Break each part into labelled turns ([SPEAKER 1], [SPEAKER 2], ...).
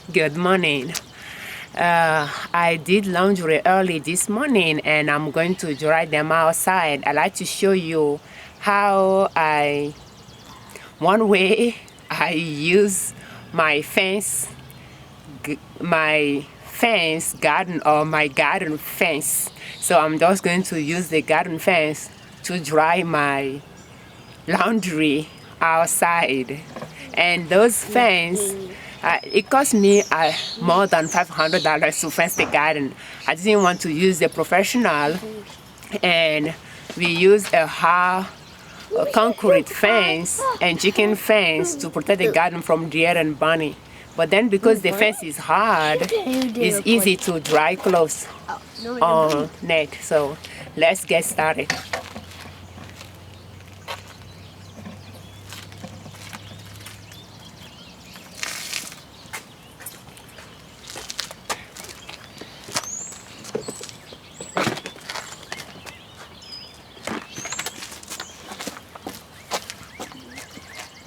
[SPEAKER 1] Good morning. I did laundry early this morning and I'm going to dry them outside. I'd like to show you one way I use my garden fence. So I'm just going to use the garden fence to dry my laundry outside. And those fence, it cost me more than $500 to fence the garden. I didn't want to use the professional, and we used a concrete fence and chicken fence to protect the garden from deer and bunny. But then because the fence is hard, it's easy to dry clothes on it. So let's get started.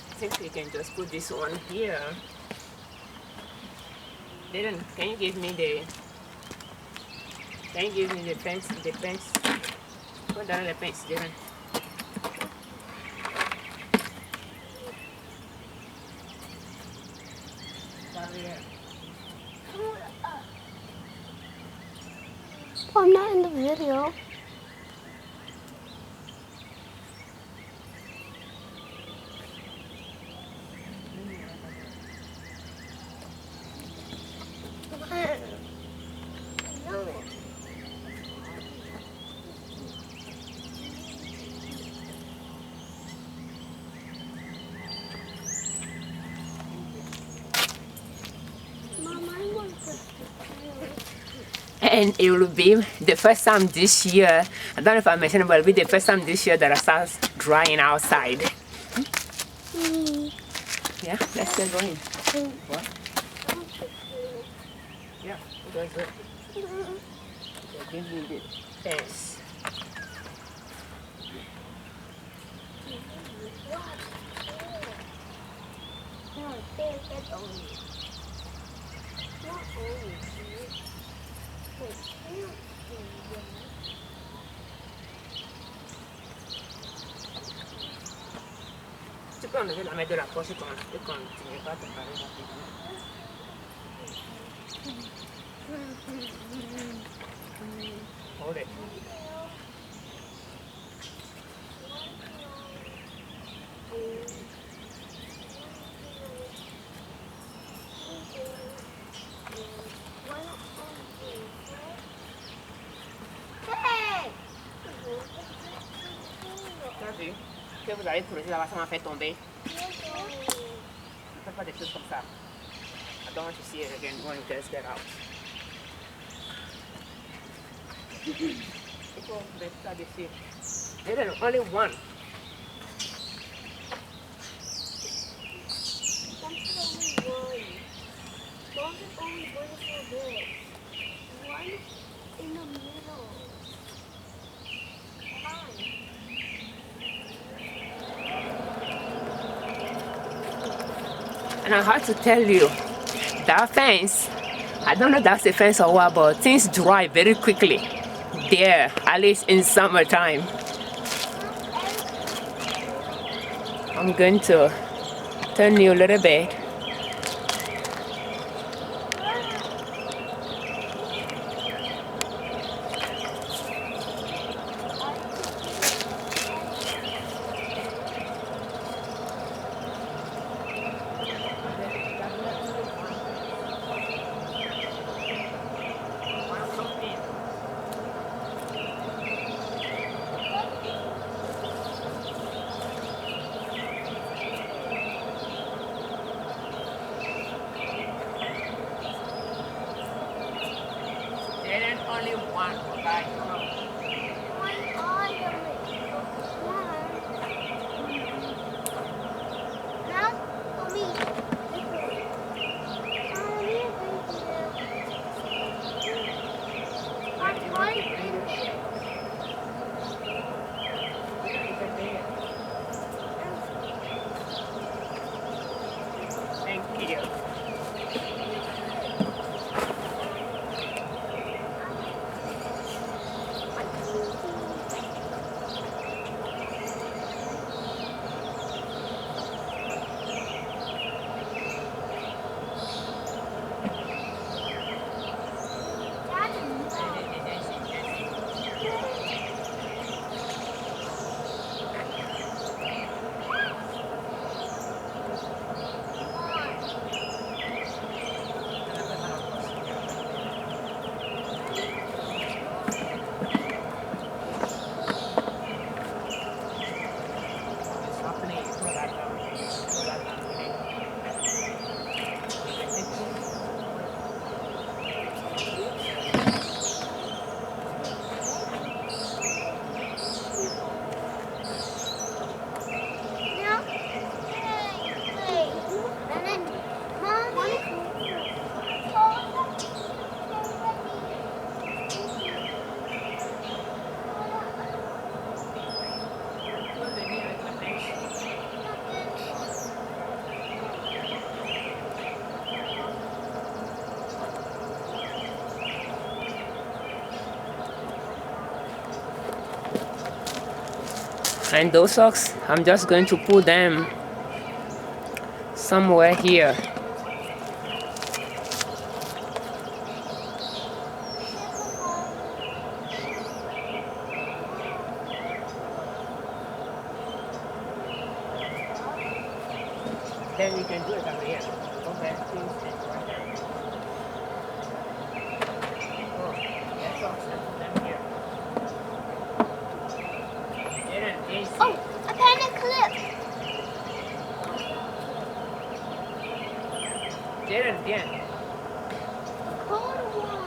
[SPEAKER 1] I think we can just put this one here. Dylan, can you give me the fence, Put down the fence, Dylan.
[SPEAKER 2] I'm not in the video.
[SPEAKER 1] And it will be the first time this year, I don't know if I mentioned, but it will be the first time this year that I start drying outside. Yeah, let's get going. What? Yeah, that's it. Okay, give me the fence. Tu peux enlever la main de la poche et continuer pas à te parler rapidement. Hold it. T'as vu? Que vous allez creuser là-bas, ça m'a fait tomber. Fais pas des choses comme ça. I don't want to see it again when you guys get out. Il faut mettre ça dessus. There's only one.
[SPEAKER 2] In the middle.
[SPEAKER 1] And I have to tell you, that fence, I don't know if that's a fence or what, but things dry very quickly there, at least in summertime. I'm going to turn you a little bit. There's only one, okay? Thank you. And those socks, I'm just going to put them somewhere here. Then we can do it over here. Okay, please. Oh, yes, socks, and put them here.
[SPEAKER 2] Oh, a pen and clip.
[SPEAKER 1] Jaden, bien.
[SPEAKER 2] Cold one.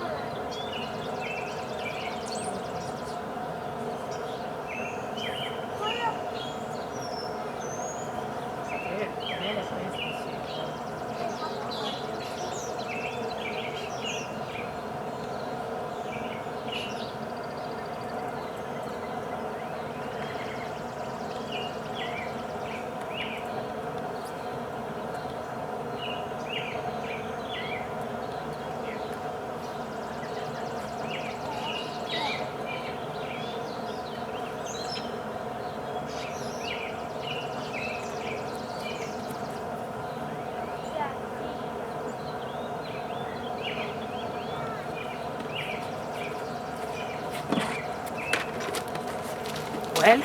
[SPEAKER 1] Well,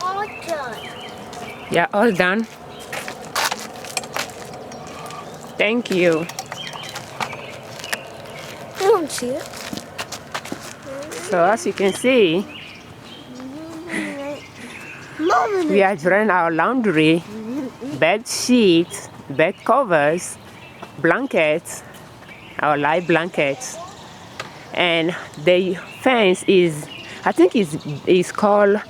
[SPEAKER 2] All done.
[SPEAKER 1] yeah, all done. Thank you.
[SPEAKER 2] I don't see it.
[SPEAKER 1] So as you can see,
[SPEAKER 2] Mom,
[SPEAKER 1] we are drying our laundry, bed sheets, bed covers, blankets, our light blankets. And the fence is, I think is called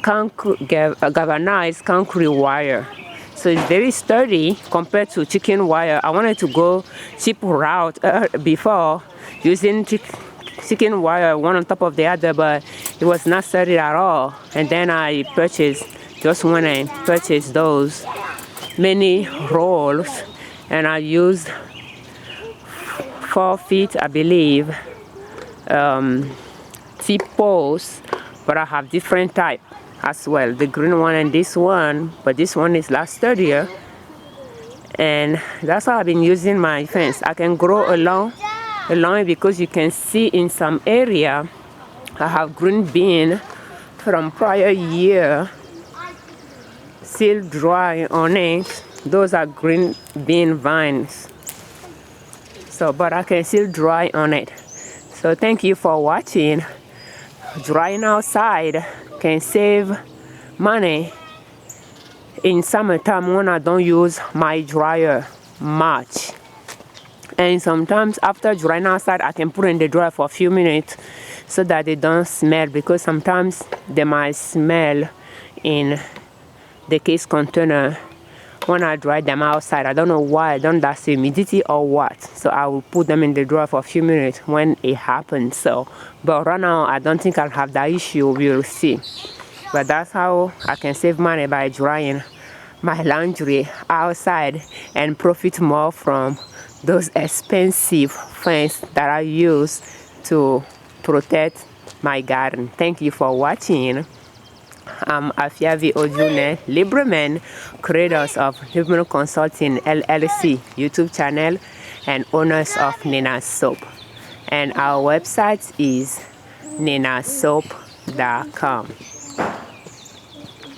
[SPEAKER 1] galvanized concrete wire. So it's very sturdy compared to chicken wire. I wanted to go cheap route before using chicken wire one on top of the other, but it was not sturdy at all. And then I just went and purchased those many rolls, and I used 4 feet, I believe, T-posts, but I have different type as well, the green one and this one, but this one is a lot sturdier, and that's how I've been using my fence. I can grow along it because you can see in some area I have green bean from prior year still dry on it. Those are green bean vines, so but I can still dry on it. So thank you for watching. Drying outside can save money in summertime when I don't use my dryer much. And sometimes after drying outside, I can put in the dryer for a few minutes so that they don't smell, because sometimes they might smell in the case container when I dry them outside. I don't know why. I don't know that's humidity or what. So I will put them in the drawer for a few minutes when it happens. So, but right now I don't think I'll have that issue. We'll see. But that's how I can save money, by drying my laundry outside and profit more from those expensive fence that I use to protect my garden. Thank you for watching. I'm Afiavi Ojune, Liberman, creators of Liberman Consulting L.L.C YouTube channel and owners of Nina Soap. And our website is ninasoap.com.